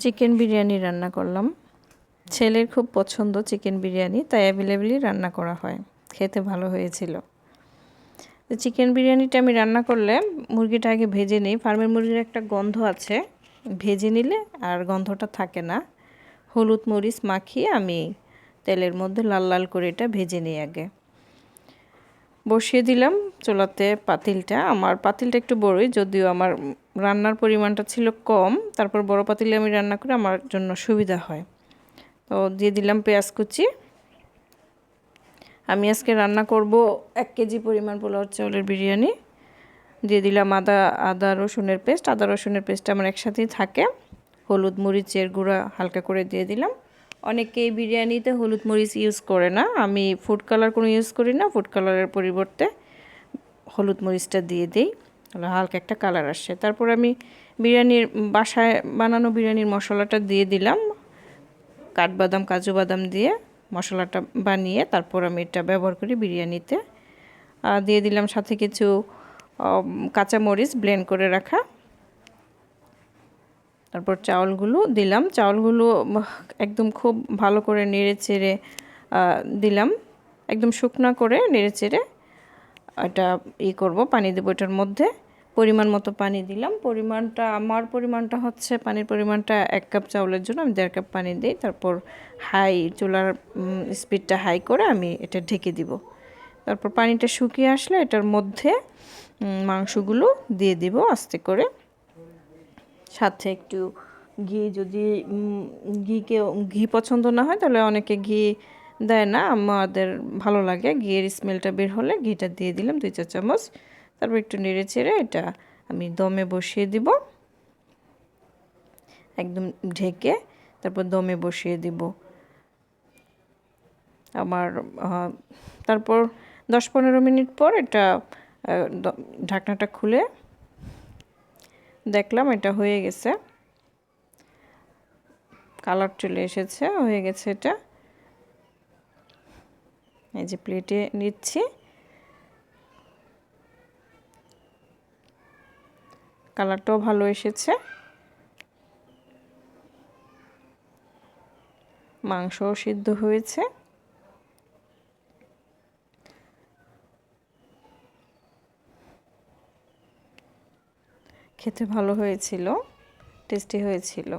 Chicken biryani রান্না করলাম। ছেলের খুব পছন্দ চিকেন বিরিয়ানি, তাই অ্যাভেলেবেলই রান্না করা হয়। খেতে ভালো হয়েছিল। তো চিকেন বিরিয়ানিটা আমি রান্না করলে মুরগিটা আগে ভেজে নিই। ফার্মের মুরগির একটা গন্ধ আছে, ভেজে নিলে আর গন্ধটা থাকে না। হলুদ মরিচ মাখিয়ে আমি তেলের মধ্যে লাল লাল করে এটা ভেজে নিই আগে। বসিয়ে দিলাম চুলাতে পাতিলটা। আমার পাতিলটা একটু বড়ই, যদিও আমার রান্নার পরিমাণটা ছিল কম, তারপর বড় পাতিলে আমি রান্না করে আমার জন্য সুবিধা হয়। তো দিয়ে দিলাম পেঁয়াজ কুচি। আমি আজকে রান্না করব 1 কেজি পরিমাণ পোলাও চাউলের বিরিয়ানি। দিয়ে দিলাম আদা রসুনের পেস্ট। আদা রসুনের পেস্টটা আমার একসাথেই থাকে। হলুদ মরিচের গুঁড়া হালকা করে দিয়ে দিলাম। অনেকেই বিরিয়ানিতে হলুদ মরিচ ইউজ করে না, আমি ফুড কালার কোনো ইউজ করি না। ফুড কালারের পরিবর্তে হলুদ মরিচটা দিয়ে দিই, হালকা একটা কালার আসে। তারপর আমি বিরিয়ানির বাসায় বানানো বিরিয়ানির মশলাটা দিয়ে দিলাম। কাঠবাদাম কাজু বাদাম দিয়ে মশলাটা বানিয়ে তারপর আমি এটা ব্যবহার করি বিরিয়ানিতে। দিয়ে দিলাম সাথে কিছু কাঁচামরিচ ব্লেন্ড করে রাখা। তারপর চাউলগুলো দিলাম। চাউলগুলো একদম খুব ভালো করে নেড়ে চেড়ে দিলাম, একদম শুকনা করে নেড়ে চেড়ে এটা করব, পানি দেবো এটার মধ্যে। পরিমাণ মতো পানি দিলাম। আমার পরিমাণটা হচ্ছে, পানির পরিমাণটা 1 কাপ চাউলের জন্য আমি 1.5 কাপ পানি দিই। তারপর চুলার স্পিডটা হাই করে আমি এটা ঢেকে দিব। তারপর পানিটা শুকিয়ে আসলে এটার মধ্যে মাংসগুলো দিয়ে দিব আস্তে করে। সাথে একটু ঘি, যদি ঘি পছন্দ না হয় তাহলে অনেকে ঘি দেয় না, আমাদের ভালো লাগে। ঘিয়ের স্মেলটা বের হলে ঘিটা দিয়ে দিলাম 2-4 চামচ। তারপর একটু নেড়ে চেড়ে এটা আমি দমে বসিয়ে দিব, একদম ঢেকে। তারপর দমে বসিয়ে দিব আমার। তারপর 10-15 মিনিট পর এটা ঢাকনাটা খুলে দেখলাম এটা হয়ে গেছে, কালার চলে এসেছে, হয়ে গেছে এটা। এই যে প্লেটে নিচ্ছি, কালারটাও ভালো এসেছে, মাংসও সিদ্ধ হয়েছে। খেতে ভালো হয়েছিল, টেস্টি হয়েছিল।